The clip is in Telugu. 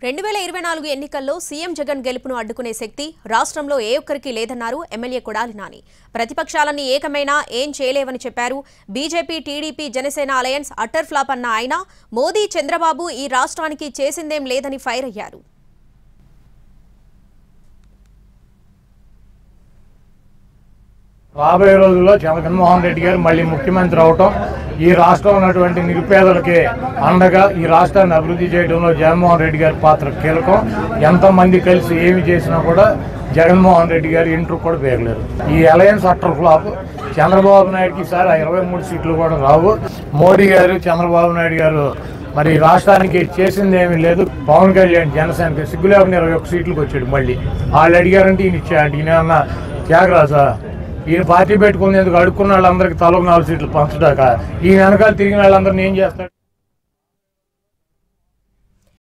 2024 ఎన్నికల్లో సీఎం జగన్ గెలుపును అడ్డుకునే శక్తి రాష్ట్రంలో ఏ ఒక్కరికి లేదన్నారు ఎమ్మెల్యే కొడాలి నాని. ప్రతిపక్షాలన్నీ ఏకమైనా ఏం చేయలేవని చెప్పారు. BJP, TDP, Janasena alliance utter flop అన్న ఆయన మోదీ, చంద్రబాబు ఈ రాష్ట్రానికి చేసిందేం లేదని ఫైర్ అయ్యారు. రాబోయే రోజుల్లో జగన్మోహన్ రెడ్డి గారు మళ్ళీ ముఖ్యమంత్రి అవటం, ఈ రాష్ట్రంలో ఉన్నటువంటి నిరుపేదలకి అండగా ఈ రాష్ట్రాన్ని అభివృద్ధి చేయడంలో జగన్మోహన్ రెడ్డి గారి పాత్ర కీలకం. ఎంతమంది కలిసి ఏమి చేసినా కూడా జగన్మోహన్ రెడ్డి గారు ఇంటర్ కూడా పేరలేరు. ఈ అలయన్స్ అటర్ ఫ్లాప్. చంద్రబాబు నాయుడుకి ఈసారి 23 సీట్లు కూడా రావు. మోడీ గారు, చంద్రబాబు నాయుడు గారు మరి రాష్ట్రానికి చేసింది ఏమీ లేదు. పవన్ కళ్యాణ్ జనసేనకి సిగ్గు లేకుండా 21 సీట్లకు వచ్చాడు. మళ్ళీ వాళ్ళు అడిగారంటే ఈయన ఇచ్చాడు. ఈయన ఏమన్నా త్యాగరాజా? ఈయన పార్టీ పెట్టుకునేందుకు అడుక్కున్న వాళ్ళందరికీ తలకు 4 సీట్లు పంచుదాకా ఈ వెనకాల తిరిగిన వాళ్ళందరినీ ఏం చేస్తాడు?